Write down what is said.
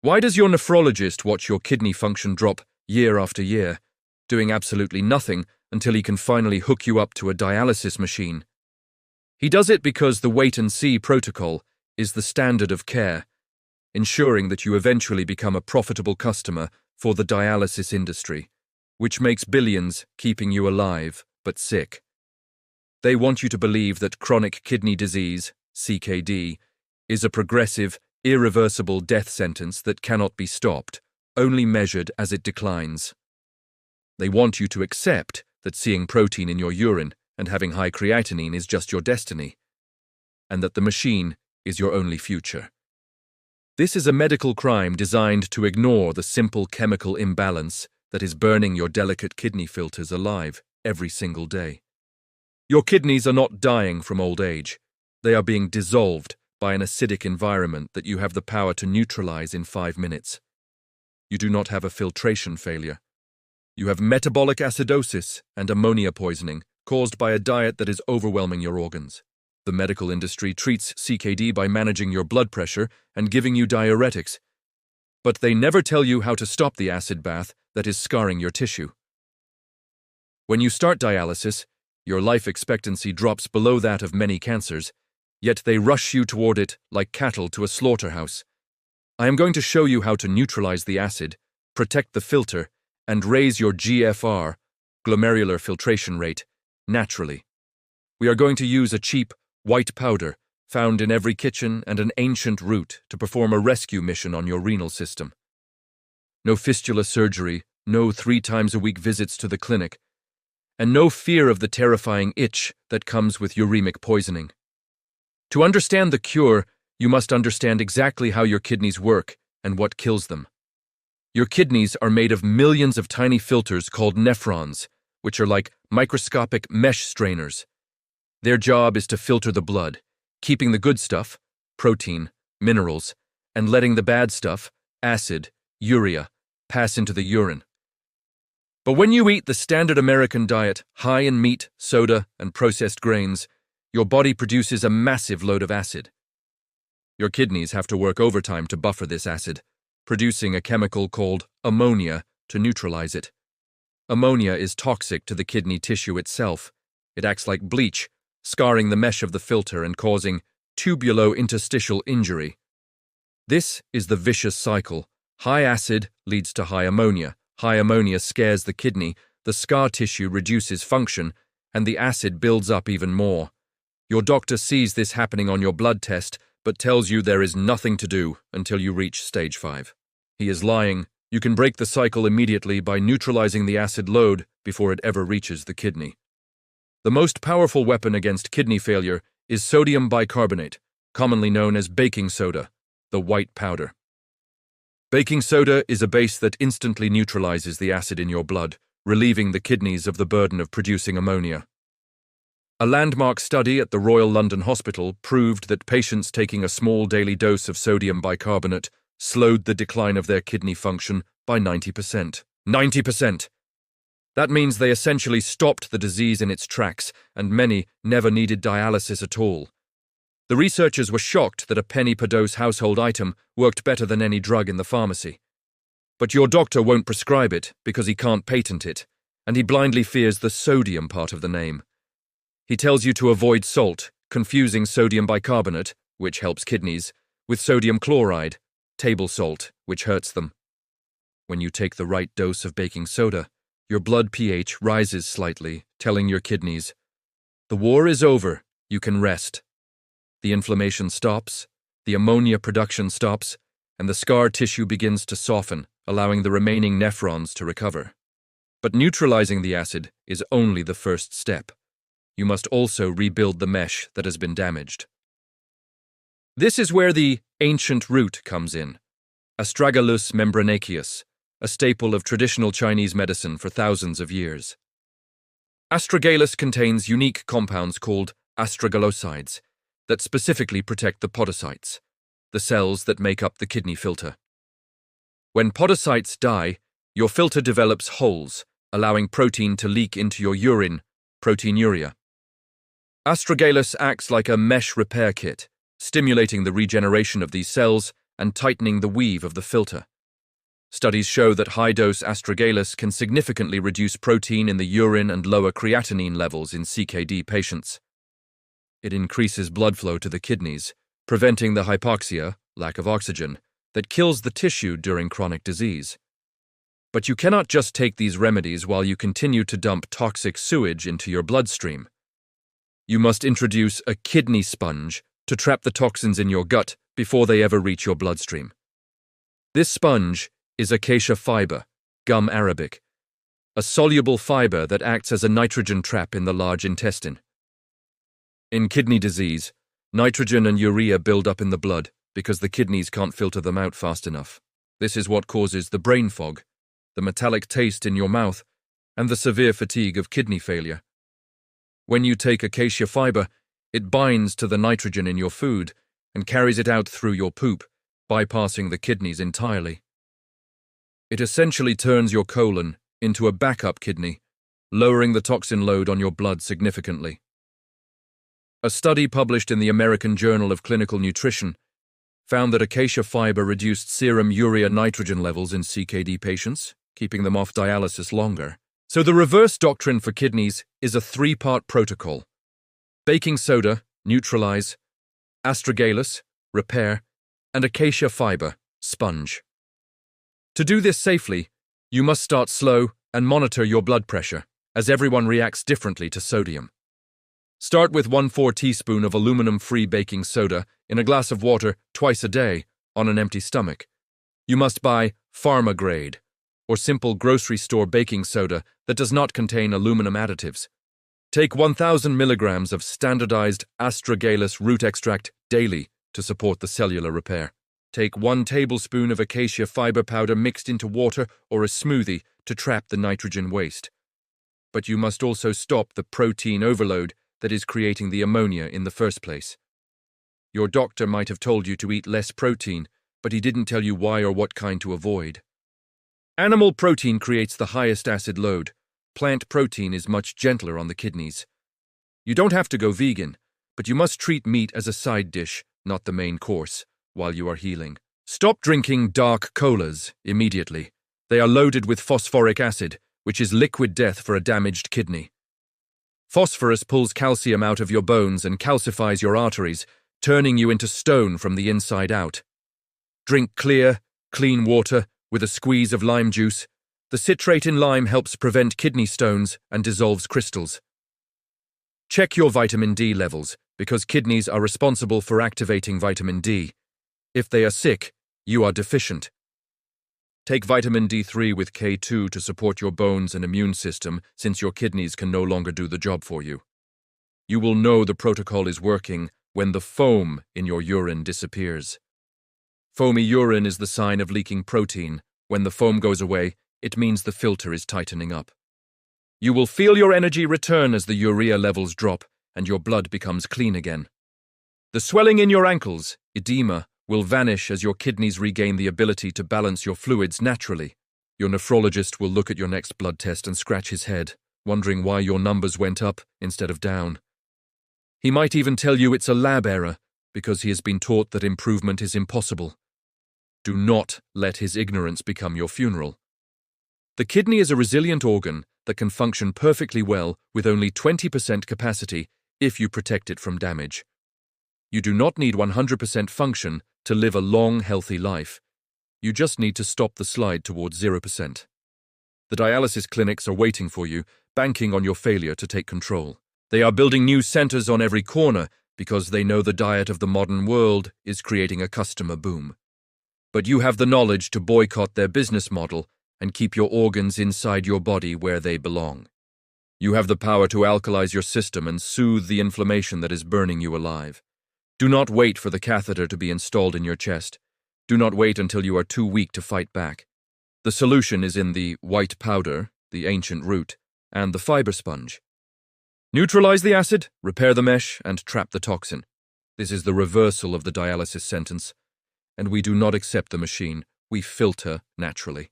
Why does your nephrologist watch your kidney function drop year after year, doing absolutely nothing until he can finally hook you up to a dialysis machine? He does it because the wait-and-see protocol is the standard of care, ensuring that you eventually become a profitable customer for the dialysis industry, which makes billions keeping you alive but sick. They want you to believe that chronic kidney disease, CKD, is a progressive, irreversible death sentence that cannot be stopped, only measured as it declines. They want you to accept that seeing protein in your urine and having high creatinine is just your destiny, and that the machine is your only future. This is a medical crime designed to ignore the simple chemical imbalance that is burning your delicate kidney filters alive every single day. Your kidneys are not dying from old age. They are being dissolved by an acidic environment that you have the power to neutralize in 5 minutes. You do not have a filtration failure. You have metabolic acidosis and ammonia poisoning caused by a diet that is overwhelming your organs. The medical industry treats CKD by managing your blood pressure and giving you diuretics, but they never tell you how to stop the acid bath that is scarring your tissue. When you start dialysis, your life expectancy drops below that of many cancers, yet they rush you toward it like cattle to a slaughterhouse. I am going to show you how to neutralize the acid, protect the filter, and raise your GFR, glomerular filtration rate, naturally. We are going to use a cheap, white powder found in every kitchen and an ancient root to perform a rescue mission on your renal system. No fistula surgery, no 3 times a week visits to the clinic, and no fear of the terrifying itch that comes with uremic poisoning. To understand the cure, you must understand exactly how your kidneys work and what kills them. Your kidneys are made of millions of tiny filters called nephrons, which are like microscopic mesh strainers. Their job is to filter the blood, keeping the good stuff, protein, minerals, and letting the bad stuff, acid, urea, pass into the urine. But when you eat the standard American diet, high in meat, soda, and processed grains, your body produces a massive load of acid. Your kidneys have to work overtime to buffer this acid, producing a chemical called ammonia to neutralize it. Ammonia is toxic to the kidney tissue itself. It acts like bleach, scarring the mesh of the filter and causing tubulo-interstitial injury. This is the vicious cycle. High acid leads to high ammonia. High ammonia scares the kidney, the scar tissue reduces function, and the acid builds up even more. Your doctor sees this happening on your blood test, but tells you there is nothing to do until you reach stage 5. He is lying. You can break the cycle immediately by neutralizing the acid load before it ever reaches the kidney. The most powerful weapon against kidney failure is sodium bicarbonate, commonly known as baking soda, the white powder. Baking soda is a base that instantly neutralizes the acid in your blood, relieving the kidneys of the burden of producing ammonia. A landmark study at the Royal London Hospital proved that patients taking a small daily dose of sodium bicarbonate slowed the decline of their kidney function by 90%. 90%! That means they essentially stopped the disease in its tracks, and many never needed dialysis at all. The researchers were shocked that a penny-per-dose household item worked better than any drug in the pharmacy. But your doctor won't prescribe it because he can't patent it, and he blindly fears the sodium part of the name. He tells you to avoid salt, confusing sodium bicarbonate, which helps kidneys, with sodium chloride, table salt, which hurts them. When you take the right dose of baking soda, your blood pH rises slightly, telling your kidneys, "The war is over, you can rest." The inflammation stops, the ammonia production stops, and the scar tissue begins to soften, allowing the remaining nephrons to recover. But neutralizing the acid is only the first step. You must also rebuild the mesh that has been damaged. This is where the ancient root comes in, Astragalus membranaceus, a staple of traditional Chinese medicine for thousands of years. Astragalus contains unique compounds called astragalosides that specifically protect the podocytes, the cells that make up the kidney filter. When podocytes die, your filter develops holes, allowing protein to leak into your urine, proteinuria. Astragalus acts like a mesh repair kit, stimulating the regeneration of these cells and tightening the weave of the filter. Studies show that high-dose Astragalus can significantly reduce protein in the urine and lower creatinine levels in CKD patients. It increases blood flow to the kidneys, preventing the hypoxia, lack of oxygen, that kills the tissue during chronic disease. But you cannot just take these remedies while you continue to dump toxic sewage into your bloodstream. You must introduce a kidney sponge to trap the toxins in your gut before they ever reach your bloodstream. This sponge is Acacia Fiber, gum arabic, a soluble fiber that acts as a nitrogen trap in the large intestine. In kidney disease, nitrogen and urea build up in the blood because the kidneys can't filter them out fast enough. This is what causes the brain fog, the metallic taste in your mouth, and the severe fatigue of kidney failure. When you take Acacia Fiber, it binds to the nitrogen in your food and carries it out through your poop, bypassing the kidneys entirely. It essentially turns your colon into a backup kidney, lowering the toxin load on your blood significantly. A study published in the American Journal of Clinical Nutrition found that Acacia Fiber reduced serum urea nitrogen levels in CKD patients, keeping them off dialysis longer. So the reverse doctrine for kidneys is a 3-part protocol: baking soda, neutralize; Astragalus, repair; and Acacia Fiber, sponge. To do this safely, you must start slow and monitor your blood pressure, as everyone reacts differently to sodium. Start with 1/4 teaspoon of aluminum-free baking soda in a glass of water twice a day on an empty stomach. You must buy pharma-grade or simple grocery store baking soda that does not contain aluminum additives. Take 1,000 milligrams of standardized Astragalus root extract daily to support the cellular repair. Take 1 tablespoon of Acacia Fiber powder mixed into water or a smoothie to trap the nitrogen waste. But you must also stop the protein overload that is creating the ammonia in the first place. Your doctor might have told you to eat less protein, but he didn't tell you why or what kind to avoid. Animal protein creates the highest acid load. Plant protein is much gentler on the kidneys. You don't have to go vegan, but you must treat meat as a side dish, not the main course, while you are healing. Stop drinking dark colas immediately. They are loaded with phosphoric acid, which is liquid death for a damaged kidney. Phosphorus pulls calcium out of your bones and calcifies your arteries, turning you into stone from the inside out. Drink clear, clean water with a squeeze of lime juice. The citrate in lime helps prevent kidney stones and dissolves crystals. Check your vitamin D levels, because kidneys are responsible for activating vitamin D. If they are sick, you are deficient. Take vitamin D3 with K2 to support your bones and immune system, since your kidneys can no longer do the job for you. You will know the protocol is working when the foam in your urine disappears. Foamy urine is the sign of leaking protein. When the foam goes away, it means the filter is tightening up. You will feel your energy return as the urea levels drop and your blood becomes clean again. The swelling in your ankles, edema, will vanish as your kidneys regain the ability to balance your fluids naturally. Your nephrologist will look at your next blood test and scratch his head, wondering why your numbers went up instead of down. He might even tell you it's a lab error, because he has been taught that improvement is impossible. Do not let his ignorance become your funeral. The kidney is a resilient organ that can function perfectly well with only 20% capacity if you protect it from damage. You do not need 100% function to live a long, healthy life. You just need to stop the slide towards 0%. The dialysis clinics are waiting for you, banking on your failure to take control. They are building new centers on every corner because they know the diet of the modern world is creating a customer boom. But you have the knowledge to boycott their business model and keep your organs inside your body where they belong. You have the power to alkalize your system and soothe the inflammation that is burning you alive. Do not wait for the catheter to be installed in your chest. Do not wait until you are too weak to fight back. The solution is in the white powder, the ancient root, and the fiber sponge. Neutralize the acid, repair the mesh, and trap the toxin. This is the reversal of the dialysis sentence. And we do not accept the machine. We filter naturally.